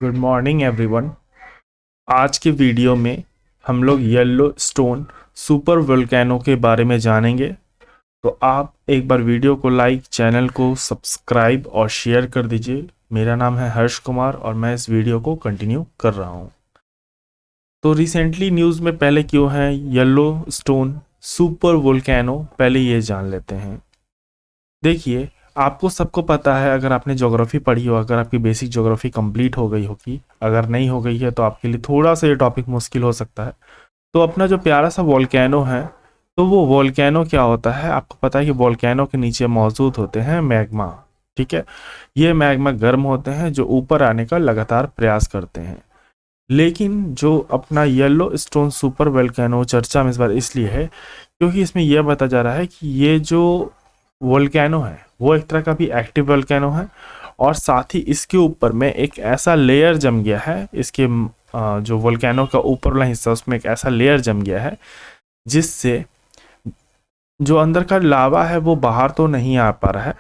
Good morning everyone. आज के video में हम लोग येलो स्टोन सुपर वोल्केनो के बारे में जानेंगे। तो आप एक बार वीडियो को लाइक, चैनल को सब्सक्राइब और शेयर कर दीजिए। मेरा नाम है हर्ष कुमार और मैं इस वीडियो को कंटिन्यू कर रहा हूँ। तो रिसेंटली न्यूज़ में पहले क्यों है येलो स्टोन सुपर वोल्केनो, पहले ये जान लेते हैं। देखिए, आपको सबको पता है, अगर आपने ज्योग्राफी पढ़ी हो, अगर आपकी बेसिक ज्योग्राफी कंप्लीट हो गई होगी, अगर नहीं हो गई है तो आपके लिए थोड़ा सा ये टॉपिक मुश्किल हो सकता है। तो अपना जो प्यारा सा वोल्केनो है, तो वो वोल्केनो क्या होता है, आपको पता है कि वोल्केनो के नीचे मौजूद होते हैं मैग्मा। ठीक है, ये मैग्मा गर्म होते हैं जो ऊपर आने का लगातार प्रयास करते हैं। लेकिन जो अपना येलो स्टोन सुपर वोल्केनो चर्चा में इस बार इसलिए है क्योंकि इसमें यह बताया जा रहा है कि ये जो वोल्केनो है वो एक तरह का भी एक्टिव वोल्केनो है, और साथ ही इसके ऊपर में एक ऐसा लेयर जम गया है, इसके जो वोल्केनो का ऊपर वाला हिस्सा उसमें एक ऐसा लेयर जम गया है जिससे जो अंदर का लावा है वो बाहर तो नहीं आ पा रहा है,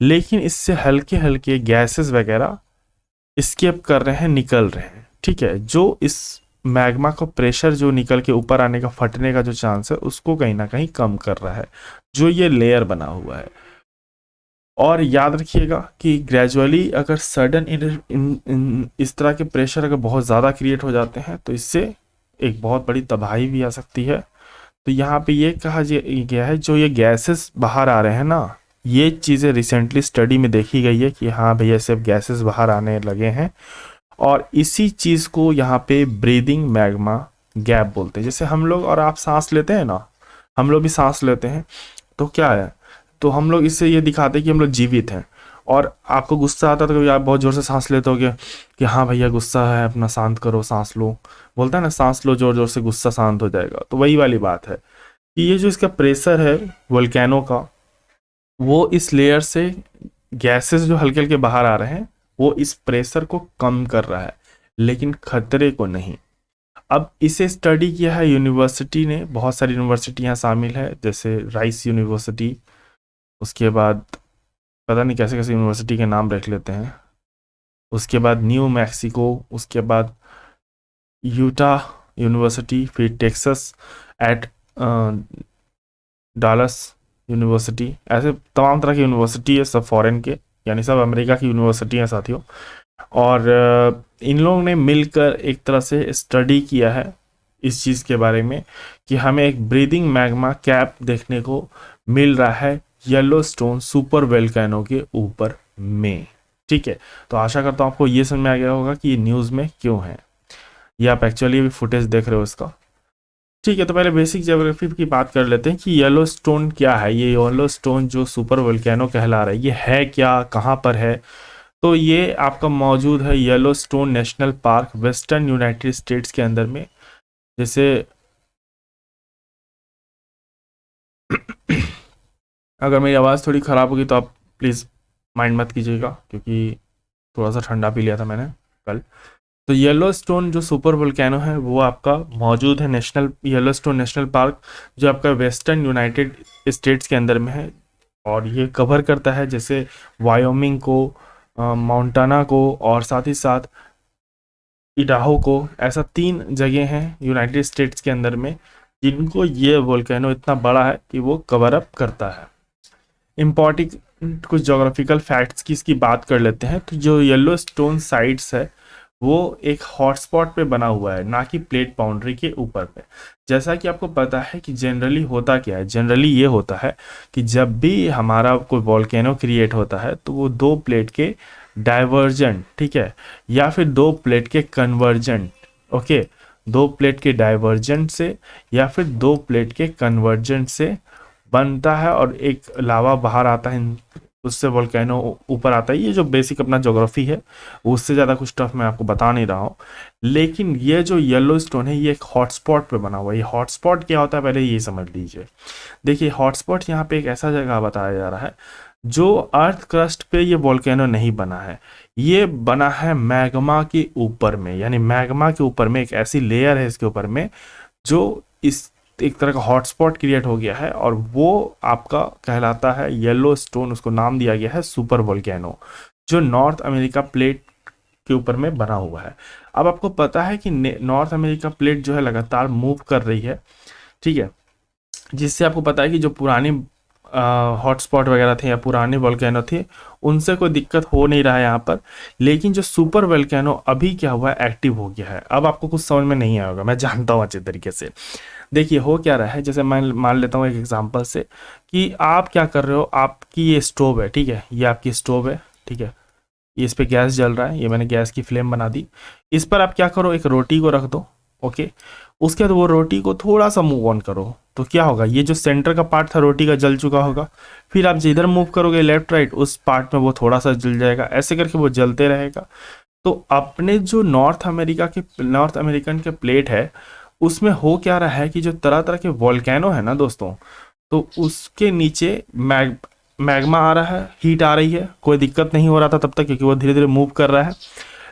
लेकिन इससे हल्के हल्के गैसेस वगैरह स्केप कर रहे हैं, निकल रहे हैं। ठीक है, जो इस मैग्मा का प्रेशर जो निकल के ऊपर आने का, फटने का जो चांस है उसको कहीं ना कहीं कम कर रहा है, जो ये लेयर बना हुआ है। और याद रखिएगा कि ग्रेजुअली अगर सडन इस तरह के प्रेशर अगर बहुत ज़्यादा क्रिएट हो जाते हैं तो इससे एक बहुत बड़ी तबाही भी आ सकती है। तो यहाँ पे ये कहा गया है, जो ये गैसेस बाहर आ रहे हैं ना, ये चीज़ें रिसेंटली स्टडी में देखी गई है कि हाँ भैया सिर्फ गैसेस बाहर आने लगे हैं, और इसी चीज़ को यहाँ पे ब्रीदिंग मैग्मा गैप बोलते हैं। जैसे हम लोग और आप सांस लेते हैं ना, हम लोग भी सांस लेते हैं, तो क्या है, तो हम लोग इससे ये दिखाते हैं कि हम लोग जीवित हैं। और आपको गुस्सा आता है तो कभी आप बहुत ज़ोर से सांस लेते होगे कि हाँ भैया गुस्सा है, अपना शांत करो, सांस लो, बोलता है ना, सांस लो जोर जोर से, गुस्सा शांत हो जाएगा। तो वही वाली बात है कि ये जो इसका प्रेशर है वोल्केनो का, वो इस लेयर से गैसेस जो हल्के हल्के बाहर आ रहे हैं वो इस प्रेशर को कम कर रहा है, लेकिन खतरे को नहीं। अब इसे स्टडी किया है यूनिवर्सिटी ने, बहुत सारी यूनिवर्सिटी यहाँ शामिल है, जैसे राइस यूनिवर्सिटी, उसके बाद पता नहीं कैसे कैसे यूनिवर्सिटी के नाम रख लेते हैं, उसके बाद न्यू मैक्सिको, उसके बाद यूटा यूनिवर्सिटी, फिर टेक्सास एट डालस यूनिवर्सिटी, ऐसे तमाम तरह की यूनिवर्सिटी है, सब फॉरेन के, यानी सब अमेरिका की यूनिवर्सिटी हैं साथियों। और इन लोगों ने मिलकर एक तरह से स्टडी किया है इस चीज़ के बारे में कि हमें एक ब्रीदिंग मैग्मा कैप देखने को मिल रहा है येलो स्टोन सुपर वोल्केनो के ऊपर में। ठीक है, तो आशा करता हूँ आपको ये समझ में आ गया होगा कि ये न्यूज़ में क्यों है, ये आप एक्चुअली अभी फुटेज देख रहे हो इसका। ठीक है, तो पहले बेसिक ज्योग्राफी की बात कर लेते हैं कि येलो स्टोन क्या है। ये येलो स्टोन जो सुपर वोल्केनो कहला रहा है, ये है क्या, कहाँ पर है। तो ये आपका मौजूद है yellow stone national park, western United states के अंदर में। जैसे अगर मेरी आवाज़ थोड़ी ख़राब होगी तो आप प्लीज़ माइंड मत कीजिएगा, क्योंकि थोड़ा सा ठंडा पी लिया था मैंने कल। तो येलो स्टोन जो सुपर वोल्केनो है वो आपका मौजूद है national yellow stone national park, जो आपका वेस्टर्न यूनाइटेड स्टेट्स के अंदर में है। और ये कवर करता है जैसे वायोमिंग को, मोंटाना को, और साथ ही साथ इडाहो को। ऐसा 3 जगह हैं यूनाइटेड स्टेट्स के अंदर में जिनको ये वोल्केनो इतना बड़ा है कि वो कवर अप करता है। इम्पॉर्टेंट कुछ जोग्राफिकल फैक्ट्स की इसकी बात कर लेते हैं। तो जो येलो स्टोन साइट्स है वो एक हॉटस्पॉट पे बना हुआ है, ना कि प्लेट बाउंड्री के ऊपर पे। जैसा कि आपको पता है कि जनरली होता क्या है, जनरली ये होता है कि जब भी हमारा कोई वॉल्केनो क्रिएट होता है तो वो 2 प्लेट के डाइवर्जेंट, ठीक है, या फिर 2 प्लेट के कन्वर्जेंट, ओके, 2 प्लेट के डाइवर्जेंट से या फिर 2 प्लेट के कन्वर्जेंट से बनता है, और एक लावा बाहर आता है, उससे वोल्केनो ऊपर आता है। ये जो बेसिक अपना ज्योग्राफी है, उससे ज़्यादा कुछ टफ मैं आपको बता नहीं रहा हूँ। लेकिन ये जो येलो स्टोन है ये एक हॉटस्पॉट पे बना हुआ है। ये हॉटस्पॉट क्या होता है पहले ये समझ लीजिए। देखिए, हॉटस्पॉट यहाँ पे एक ऐसा जगह बताया जा रहा है जो अर्थ क्रस्ट पे ये वोल्केनो नहीं बना है, ये बना है मैग्मा के ऊपर में। यानी मैग्मा के ऊपर में एक ऐसी लेयर है इसके ऊपर में जो इस एक तरह का हॉटस्पॉट क्रिएट हो गया है, और वो आपका कहलाता है येलो स्टोन। उसको नाम दिया गया है सुपर वोल्केनो, जो नॉर्थ अमेरिका प्लेट के ऊपर में बना हुआ है। अब आपको पता है कि नॉर्थ अमेरिका प्लेट जो है लगातार मूव कर रही है, ठीक है, जिससे आपको पता है कि जो पुरानी हॉटस्पॉट वगैरह थे या पुराने वोल्केनो थे उनसे कोई दिक्कत हो नहीं रहा है यहाँ पर। लेकिन जो सुपर वोल्केनो अभी क्या हुआ है, एक्टिव हो गया है। अब आपको कुछ समझ में नहीं आएगा, मैं जानता हूँ अच्छे तरीके से। देखिए हो क्या रहा है, जैसे मैं मान लेता हूँ एक एग्जांपल से कि आप क्या कर रहे हो, आपकी ये स्टोव है, ठीक है, ये आपकी स्टोव है, ठीक है, ये इस पे गैस जल रहा है, ये मैंने गैस की फ्लेम बना दी। इस पर आप क्या करो, एक रोटी को रख दो, ओके। उसके बाद वो रोटी को थोड़ा सा मूव ऑन करो, तो क्या होगा, ये जो सेंटर का पार्ट था रोटी का जल चुका होगा। फिर आप जिधर मूव करोगे लेफ्ट राइट, उस पार्ट में वो थोड़ा सा जल जाएगा, ऐसे करके वो जलते रहेगा। तो अपने जो नॉर्थ अमेरिकन के प्लेट है उसमें हो क्या रहा है कि जो तरह तरह के वोल्केनो है ना दोस्तों, तो उसके नीचे मैग्मा आ रहा है, हीट आ रही है, कोई दिक्कत नहीं हो रहा था तब तक क्योंकि वो धीरे धीरे मूव कर रहा है।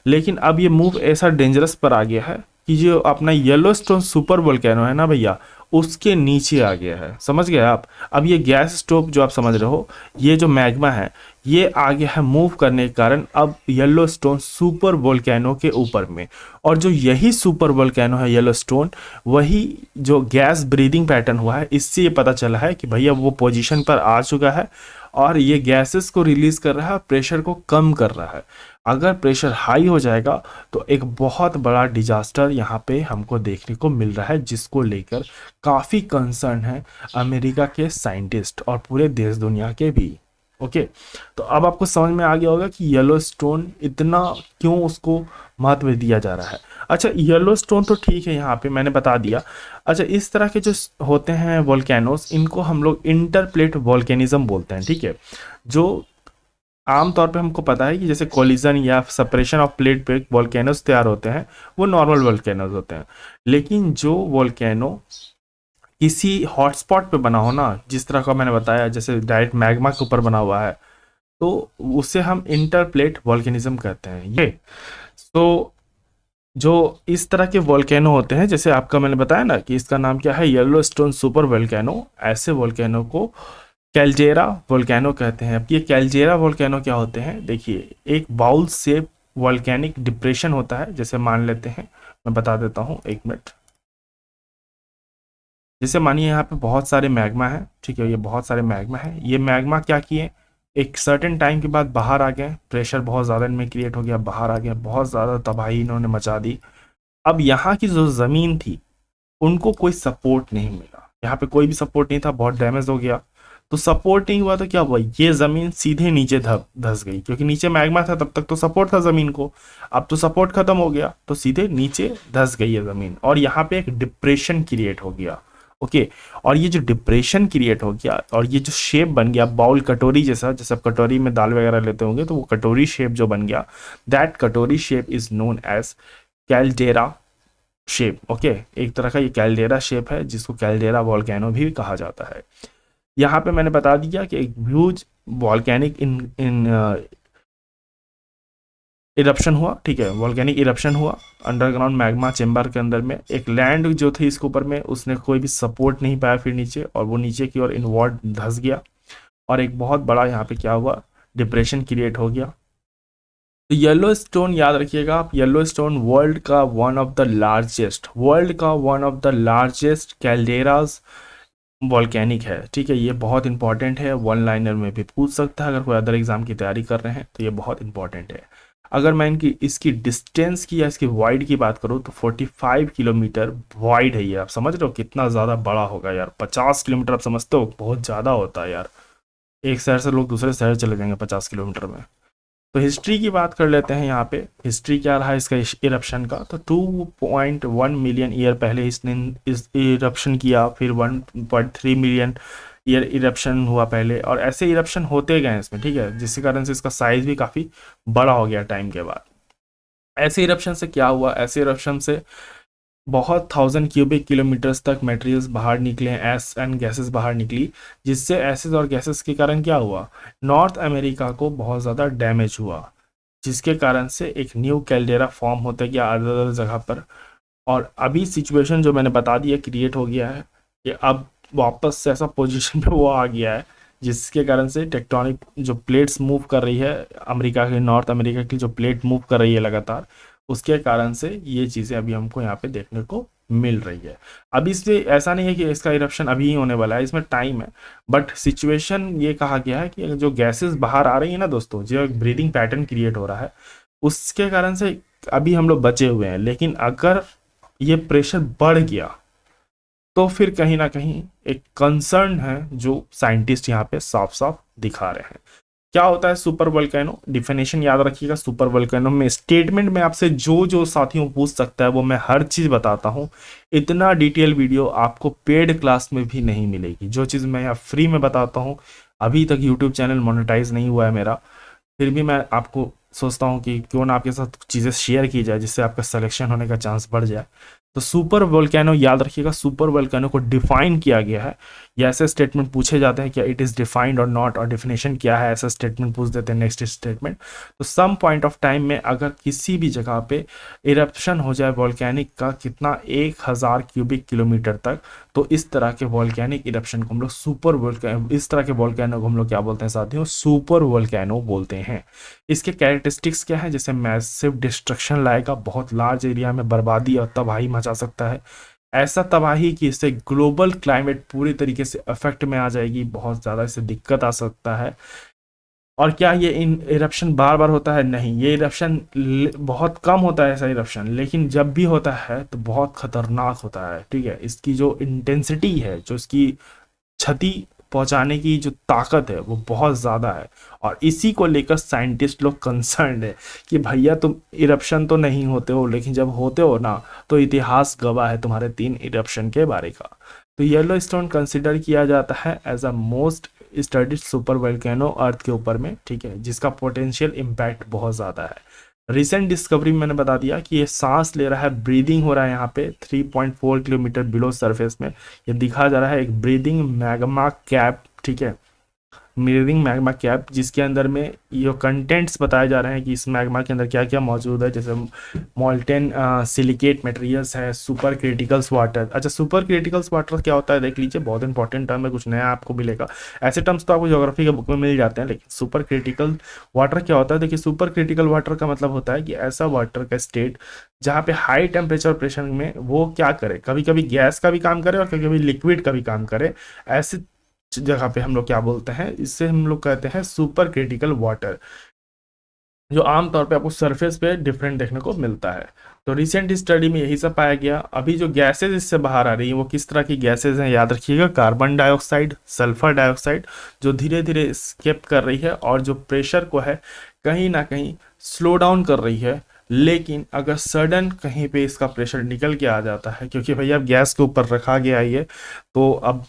लेकिन अब ये मूव ऐसा डेंजरस पर आ गया है कि जो अपना येलोस्टोन सुपर वोल्केनो है ना भैया, उसके नीचे आ गया है, समझ गए आप। अब ये गैस स्टोव जो आप समझ रहे हो, ये जो मैग्मा है ये आ गया है मूव करने के कारण अब येलोस्टोन सुपर वोल्केनो के ऊपर में। और जो यही सुपर वोल्केनो है येलोस्टोन, वही जो गैस ब्रीदिंग पैटर्न हुआ है, इससे ये पता चला है कि भैया वो पोजीशन पर आ चुका है और ये गैसेस को रिलीज कर रहा है, प्रेशर को कम कर रहा है। अगर प्रेशर हाई हो जाएगा तो एक बहुत बड़ा डिजास्टर यहाँ पे हमको देखने को मिल रहा है, जिसको लेकर काफ़ी कंसर्न है अमेरिका के साइंटिस्ट और पूरे देश दुनिया के भी। ओके, तो अब आपको समझ में आ गया होगा कि येलोस्टोन इतना क्यों उसको महत्व दिया जा रहा है। अच्छा, येलोस्टोन तो ठीक है, यहाँ पे मैंने बता दिया। अच्छा, इस तरह के जो होते हैं वोल्केनोस, इनको हम लोग इंटरप्लेट वोल्केनिज्म बोलते हैं, ठीक है। जो आमतौर पे हमको पता है कि जैसे कोलिजन या सेपरेशन ऑफ प्लेट पे वोल्केनोस तैयार होते हैं, वो नॉर्मल वोल्केनोस होते हैं। लेकिन जो वोल्केनो किसी हॉटस्पॉट पे बना हो ना, जिस तरह का मैंने बताया, जैसे डायरेक्ट मैग्मा के ऊपर बना हुआ है, तो उसे हम इंटरप्लेट वोल्केनिज्म कहते हैं। ये तो जो इस तरह के वोल्केनो होते हैं, जैसे आपका मैंने बताया ना कि इसका नाम क्या है, येलोस्टोन सुपर वोल्केनो, ऐसे वोल्केनो को कैल्डेरा वोल्केनो कहते हैं। अब ये कैल्डेरा वोल्केनो क्या होते हैं, देखिए, एक बाउल शेप वोल्केनिक डिप्रेशन होता है। जैसे मान लेते हैं, मैं बता देता हूँ, एक मिनट। जैसे मानिए यहाँ पे बहुत सारे मैग्मा है, ठीक है, ये बहुत सारे मैग्मा है। ये मैग्मा क्या किए, एक सर्टेन टाइम के बाद बाहर आ गए, प्रेशर बहुत ज़्यादा इनमें क्रिएट हो गया, बाहर आ गया, बहुत ज़्यादा तबाही इन्होंने मचा दी। अब यहाँ की जो ज़मीन थी उनको कोई सपोर्ट नहीं मिला, यहाँ पे कोई भी सपोर्ट नहीं था, बहुत डैमेज हो गया। तो सपोर्ट नहीं हुआ तो क्या हुआ, ये ज़मीन सीधे नीचे धस गई, क्योंकि नीचे मैग्मा था, तब तक तो सपोर्ट था ज़मीन को। अब तो सपोर्ट खत्म हो गया, तो सीधे नीचे धस गई है ज़मीन, और यहाँ पे एक डिप्रेशन क्रिएट हो गया। ओके, और ये जो डिप्रेशन क्रिएट हो गया और ये जो शेप बन गया बाउल कटोरी जैसा, जैसे आप कटोरी में दाल वगैरह लेते होंगे, तो वो कटोरी शेप जो बन गया, दैट कटोरी shape is known as caldera shape. Okay, एक तरह का ये कैल्डेरा शेप है, जिसको कैल्डेरा वोल्केनो भी कहा जाता है। यहाँ पे मैंने बता दिया कि एक ह्यूज वॉल्केनिक इन इरप्शन हुआ, ठीक है, वॉल्केनिक इरप्शन हुआ अंडरग्राउंड मैग्मा चेम्बर के अंदर में। एक लैंड जो थी इसके ऊपर में, उसने कोई भी सपोर्ट नहीं पाया फिर नीचे, और वो नीचे की ओर इनवर्ड धस गया, और एक बहुत बड़ा यहाँ पे क्या हुआ, डिप्रेशन क्रिएट हो गया। तो येलो स्टोन याद रखिएगा आप, येलो स्टोन वर्ल्ड का one of the largest calderas volcanic है, ठीक है। ये बहुत इंपॉर्टेंट है, वन लाइनर में भी पूछ सकता है, अगर कोई अदर एग्जाम की तैयारी कर रहे हैं तो ये बहुत इंपॉर्टेंट है। अगर मैं इसकी डिस्टेंस की या इसकी वाइड की बात करूँ तो 45 किलोमीटर वाइड है ये। आप समझ रहे हो कितना ज़्यादा बड़ा होगा यार, 50 किलोमीटर आप समझते हो, बहुत ज़्यादा होता है यार, एक शहर से लोग दूसरे शहर चले जाएंगे 50 किलोमीटर में। तो हिस्ट्री की बात कर लेते हैं, यहाँ पे हिस्ट्री क्या रहा है इसका इरप्शन का। तो 2.1 मिलियन ईयर पहले इसने इस इरप्शन किया, फिर 1.3 मिलियन ईयर इरप्शन हुआ पहले, और ऐसे इरप्शन होते गए इसमें, ठीक है, जिसके कारण से इसका साइज भी काफ़ी बड़ा हो गया टाइम के बाद। ऐसे इरप्शन से क्या हुआ, ऐसे इरप्शन से बहुत 1000 क्यूबिक किलोमीटर्स तक मटेरियल्स बाहर निकले, एस एंड गैसेस बाहर निकली, जिससे एसिड और गैसेस के कारण क्या हुआ, नॉर्थ अमेरिका को बहुत ज़्यादा डैमेज हुआ, जिसके कारण से एक न्यू कैल्डेरा फॉर्म होते गया अदर अदर जगह पर। और अभी सिचुएशन जो मैंने बता दिया क्रिएट हो गया है कि अब वापस से ऐसा पोजीशन पे वो आ गया है जिसके कारण से टेक्टोनिक जो प्लेट्स मूव कर रही है, अमेरिका के नॉर्थ अमेरिका की जो प्लेट मूव कर रही है लगातार, उसके कारण से ये चीज़ें अभी हमको यहाँ पे देखने को मिल रही है। अभी इससे ऐसा नहीं है कि इसका इरप्शन अभी ही होने वाला है, इसमें टाइम है, बट सिचुएशन ये कहा गया है कि जो गैसेस बाहर आ रही है ना दोस्तों, जो एक ब्रीदिंग पैटर्न क्रिएट हो रहा है, उसके कारण से अभी हम लोग बचे हुए हैं। लेकिन अगर ये प्रेशर बढ़ गया तो फिर कहीं ना कहीं एक कंसर्न है जो साइंटिस्ट यहाँ पे साफ साफ दिखा रहे हैं। क्या होता है सुपर वोल्केनो, डिफिनेशन याद रखिएगा। सुपर वोल्केनो में स्टेटमेंट में आपसे जो जो साथियों पूछ सकता है वो मैं हर चीज बताता हूँ। इतना डिटेल वीडियो आपको पेड क्लास में भी नहीं मिलेगी। जो चीज मैं यहाँ फ्री में बताता हूँ, अभी तक यूट्यूब चैनल मोनेटाइज नहीं हुआ है मेरा, फिर भी मैं आपको सोचता हूँ कि क्यों ना आपके साथ चीज़ें शेयर की जाए जिससे आपका सिलेक्शन होने का चांस बढ़ जाए। तो सुपर वोल्केनो याद रखिएगा, सुपर वोल्केनो को डिफाइन किया गया है। या ऐसे स्टेटमेंट पूछे जाते हैं क्या इट इज़ डिफाइंड और नॉट, और डिफिनेशन क्या है, ऐसा स्टेटमेंट पूछ देते हैं नेक्स्ट स्टेटमेंट। तो सम पॉइंट ऑफ टाइम में अगर किसी भी जगह पे इरप्शन हो जाए वोल्केनिक का कितना 1000 क्यूबिक किलोमीटर तक, तो इस तरह के वोल्केनिक इरप्शन को हम लोग सुपर वोल्केनो, इस तरह के वोल्केनो को हम लोग क्या बोलते हैं साथियों, सुपर वोल्केनो बोलते हैं। इसके कैरेक्टरिस्टिक्स क्या है, जैसे मैसिव डिस्ट्रक्शन लाएगा, बहुत लार्ज एरिया में बर्बादी और तबाही मचा सकता है। ऐसा तबाही कि इससे ग्लोबल क्लाइमेट पूरी तरीके से अफेक्ट में आ जाएगी, बहुत ज़्यादा इससे दिक्कत आ सकता है। और क्या ये इन इरप्शन बार बार होता है? नहीं, ये इरप्शन बहुत कम होता है ऐसा इरप्शन, लेकिन जब भी होता है तो बहुत खतरनाक होता है। ठीक है, इसकी जो इंटेंसिटी है, जो इसकी क्षति पहुंचाने की जो ताकत है वो बहुत ज़्यादा है। और इसी को लेकर साइंटिस्ट लोग कंसर्न है कि भैया तुम इरप्शन तो नहीं होते हो, लेकिन जब होते हो ना तो इतिहास गवाह है तुम्हारे 3 इरप्शन के बारे का। तो येलो स्टोन कंसिडर किया जाता है as a most studied super volcano earth के ऊपर में, ठीक है, जिसका पोटेंशियल इम्पैक्ट बहुत ज़्यादा है। रिसेंट डिस्कवरी मैंने बता दिया कि ये सांस ले रहा है, ब्रीदिंग हो रहा है यहाँ पे 3.4 किलोमीटर बिलो सरफेस में। ये दिखा जा रहा है एक ब्रीदिंग मैग्मा कैप, ठीक है, मिररिंग मैग्मा कैप, जिसके अंदर में ये कंटेंट्स बताए जा रहे हैं कि इस मैग्मा के अंदर क्या क्या मौजूद है, जैसे मोल्टेन सिलिकेट मटेरियल्स है, सुपर क्रिटिकल्स वाटर। अच्छा, सुपर क्रिटिकल्स वाटर क्या होता है देख लीजिए, बहुत इंपॉर्टेंट टर्म है, कुछ नया आपको मिलेगा। ऐसे टर्म्स तो आपको ज्योग्राफी के बुक में मिल जाते हैं, लेकिन सुपर क्रिटिकल वाटर क्या होता है? देखिए, सुपर क्रिटिकल वाटर का मतलब होता है कि ऐसा वाटर का स्टेट जहाँ पे हाई टेम्परेचर प्रेशर में वो क्या करे, कभी कभी गैस का भी काम करे और कभी कभी लिक्विड का भी काम करे। ऐसे जगह पे हम लोग क्या बोलते हैं, इससे हम लोग कहते हैं सुपर क्रिटिकल वाटर, जो आमतौर पे आपको सरफेस पे डिफरेंट देखने को मिलता है। तो रिसेंट स्टडी में यही सब पाया गया। अभी जो गैसेज इससे बाहर आ रही हैं वो किस तरह की गैसेज हैं, याद रखिएगा, कार्बन डाइऑक्साइड, सल्फर डाइऑक्साइड, जो धीरे धीरे स्केप कर रही है और जो प्रेशर को है कहीं ना कहीं स्लो डाउन कर रही है। लेकिन अगर सडन कहीं पे इसका प्रेशर निकल के आ जाता है, क्योंकि भैया अब गैस के ऊपर रखा गया ये, तो अब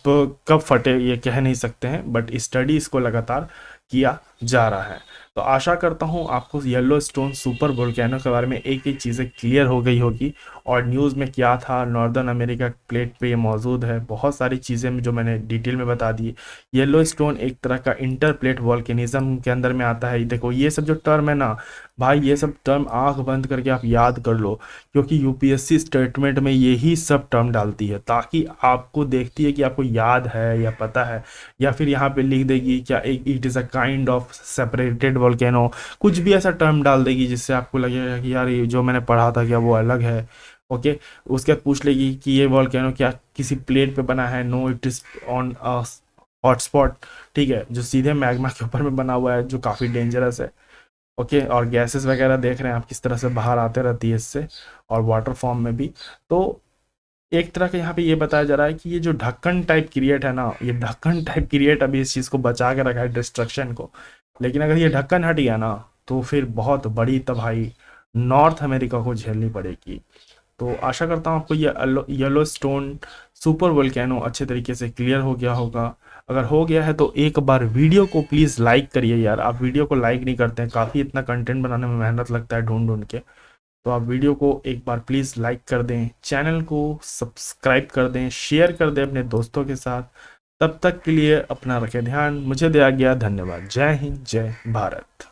कब फटे ये कह नहीं सकते हैं, बट स्टडी इसको लगातार किया जा रहा है। तो आशा करता हूँ आपको येलो स्टोन सुपर वोल्केनो के बारे में एक एक चीज़ें क्लियर हो गई होगी, और न्यूज़ में क्या था, नॉर्दर्न अमेरिका प्लेट पे ये मौजूद है, बहुत सारी चीज़ें जो मैंने डिटेल में बता दी। येलो स्टोन एक तरह का इंटर प्लेट वॉल्केनिज्म के अंदर में आता है। देखो ये सब जो टर्म है ना भाई, ये सब टर्म आंख बंद करके आप याद कर लो, क्योंकि यूपीएससी स्टेटमेंट में यही सब टर्म डालती है, ताकि आपको देखती है कि आपको याद है या पता है, या फिर यहाँ पे लिख देगी क्या एक it is a kind of separated volcano, कुछ भी ऐसा टर्म डाल देगी जिससे आपको लगेगा कि यार ये जो मैंने पढ़ा था क्या वो अलग है। ओके, उसके बाद पूछ लेगी कि ये वोल्केनो क्या किसी प्लेट पे बना है, no it is on hotspot, ठीक है, जो सीधे मैग्मा के ऊपर में बना हुआ है, जो काफ़ी डेंजरस है। ओके, और गैसेस वगैरह देख रहे हैं आप किस तरह से बाहर आते रहती है इससे, और वाटर फॉर्म में भी। तो एक तरह का यहाँ पे ये बताया जा रहा है कि ये जो ढक्कन टाइप क्रिएट है ना, ये ढक्कन टाइप क्रिएट अभी इस चीज़ को बचा के रखा है, डिस्ट्रक्शन को। लेकिन अगर ये ढक्कन हट गया ना तो फिर बहुत बड़ी तबाही नॉर्थ अमेरिका को झेलनी पड़ेगी। तो आशा करता हूँ आपको ये येलो स्टोन सुपर वोल्केनो अच्छे तरीके से क्लियर हो गया होगा। अगर हो गया है तो एक बार वीडियो को प्लीज़ लाइक करिए यार, आप वीडियो को लाइक नहीं करते हैं, काफ़ी इतना कंटेंट बनाने में मेहनत लगता है ढूंढ ढूंढ के। तो आप वीडियो को एक बार प्लीज़ लाइक कर दें, चैनल को सब्सक्राइब कर दें, शेयर कर दें अपने दोस्तों के साथ। तब तक के लिए अपना रखें ध्यान, मुझे दिया गया धन्यवाद। जय हिंद, जय भारत।